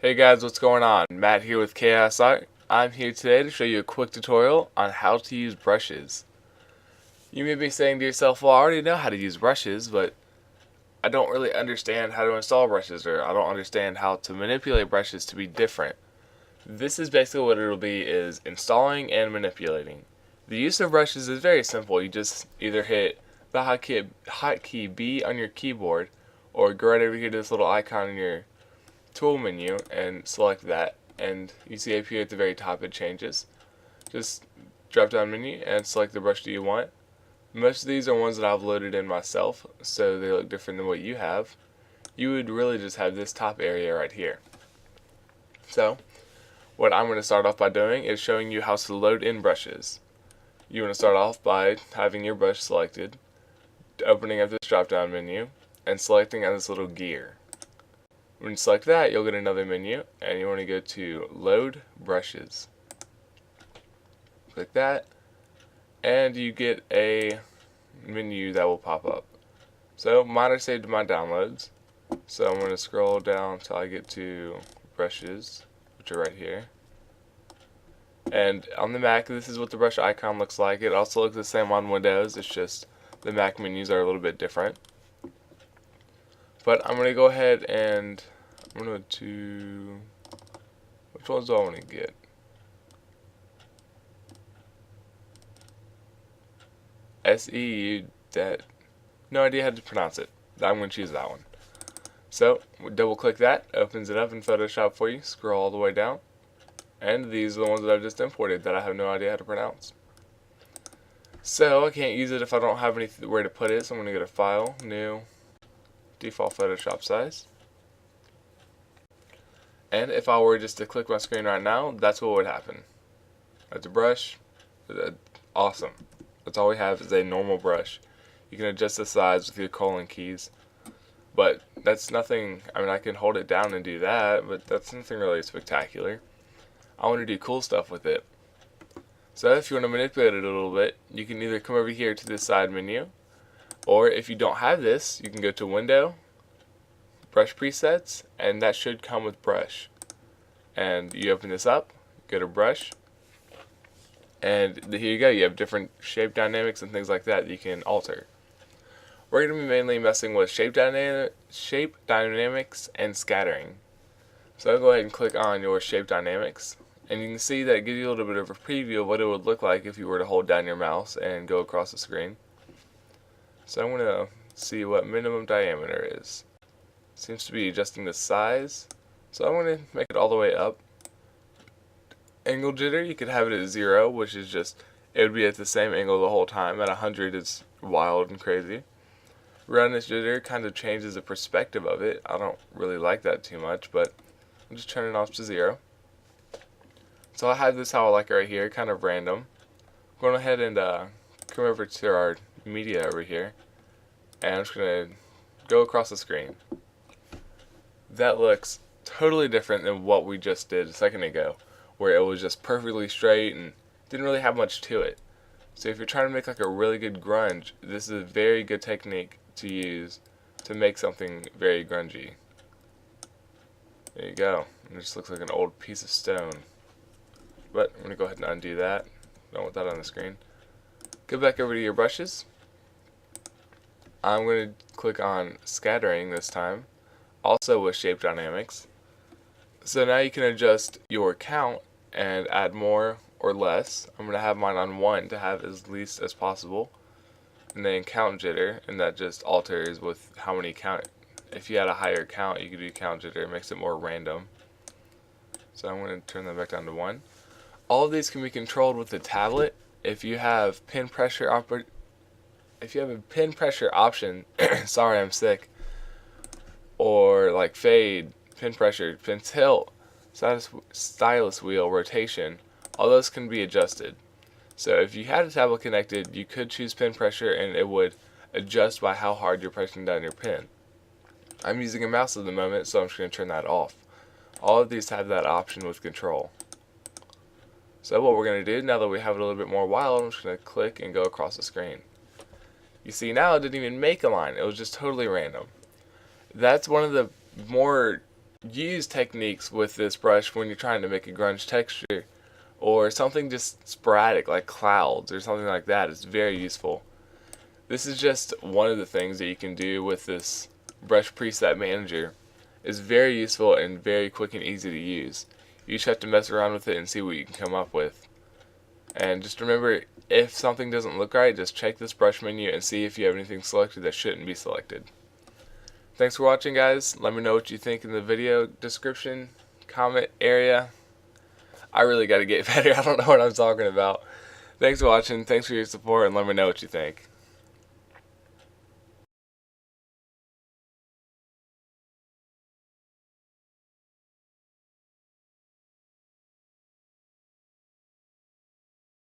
Hey guys, what's going on? Matt here with Chaos Art. I'm here today to show you a quick tutorial on how to use brushes. You may be saying to yourself, well, I already know how to use brushes, but I don't really understand how to install brushes, or I don't understand how to manipulate brushes to be different. This is basically what it'll be, is installing and manipulating. The use of brushes is very simple. You just either hit the hotkey B on your keyboard, or go right over here to this little icon in your tool menu and select that, and you see up here at the very top it changes. Just drop down menu and select the brush that you want. Most of these are ones that I've loaded in myself, so they look different than what you have. You would really just have this top area right here. So what I'm going to start off by doing is showing you how to load in brushes. You want to start off by having your brush selected, opening up this drop down menu, and selecting on this little gear. When you select that, you'll get another menu, and you want to go to Load Brushes. Click that, and you get a menu that will pop up. So mine are saved to my downloads, so I'm going to scroll down until I get to Brushes, which are right here. And on the Mac, this is what the brush icon looks like. It also looks the same on Windows, it's just the Mac menus are a little bit different. But I'm going to go ahead and I'm going to, which ones do I want to get? SEU, that, no idea how to pronounce it. I'm going to choose that one. So, double click that, opens it up in Photoshop for you, scroll all the way down. And these are the ones that I've just imported that I have no idea how to pronounce. So, I can't use it if I don't have anywhere to put it, so I'm going to go to File, New, Default Photoshop Size. And if I were just to click my screen right now, that's what would happen. That's a brush. Awesome. That's all we have is a normal brush. You can adjust the size with your colon keys. But that's nothing, I mean, I can hold it down and do that, but that's nothing really spectacular. I want to do cool stuff with it. So if you want to manipulate it a little bit, you can either come over here to this side menu, or if you don't have this, you can go to Window, Brush Presets, and that should come with Brush. And you open this up, go to Brush, and here you go. You have different shape dynamics and things like that you can alter. We're going to be mainly messing with shape dynamics and scattering. So I'll go ahead and click on your shape dynamics, and you can see that it gives you a little bit of a preview of what it would look like if you were to hold down your mouse and go across the screen. So I'm going to see what minimum diameter is. Seems to be adjusting the size, so I'm going to make it all the way up. Angle jitter, you could have it at 0, which is just, it would be at the same angle the whole time. At 100 it's wild and crazy. Roundness jitter kind of changes the perspective of it. I don't really like that too much, but I'm just turning it off to 0. So I have this how I like it right here, kind of random. I'm going ahead and come over to our media over here, and I'm just going to go across the screen. That looks totally different than what we just did a second ago, where it was just perfectly straight and didn't really have much to it. So if you're trying to make like a really good grunge, this is a very good technique to use to make something very grungy. There you go. It just looks like an old piece of stone. But I'm going to go ahead and undo that. Don't want that on the screen. Go back over to your brushes. I'm going to click on scattering this time, also with shape dynamics. So now you can adjust your count and add more or less. I'm going to have mine on 1 to have as least as possible. And then count jitter, and that just alters with how many count. If you had a higher count, you could do count jitter. It makes it more random. So I'm going to turn that back down to 1. All of these can be controlled with the tablet. If you have pin pressure option, sorry, I'm sick, or like fade, pin pressure, pin tilt, stylus wheel, rotation, all those can be adjusted. So if you had a tablet connected, you could choose pin pressure and it would adjust by how hard you're pressing down your pin. I'm using a mouse at the moment, so I'm just going to turn that off. All of these have that option with control. So what we're going to do, now that we have it a little bit more wild, I'm just going to click and go across the screen. You see now it didn't even make a line, it was just totally random. That's one of the more use techniques with this brush when you're trying to make a grunge texture or something just sporadic like clouds or something like that. It's very useful. This is just one of the things that you can do with this brush preset manager. It's very useful and very quick and easy to use. You just have to mess around with it and see what you can come up with. And just remember, if something doesn't look right, just check this brush menu and see if you have anything selected that shouldn't be selected. Thanks for watching, guys. Let me know what you think in the video description, comment area. I really got to get better. I don't know what I'm talking about. Thanks for watching. Thanks for your support, and let me know what you think.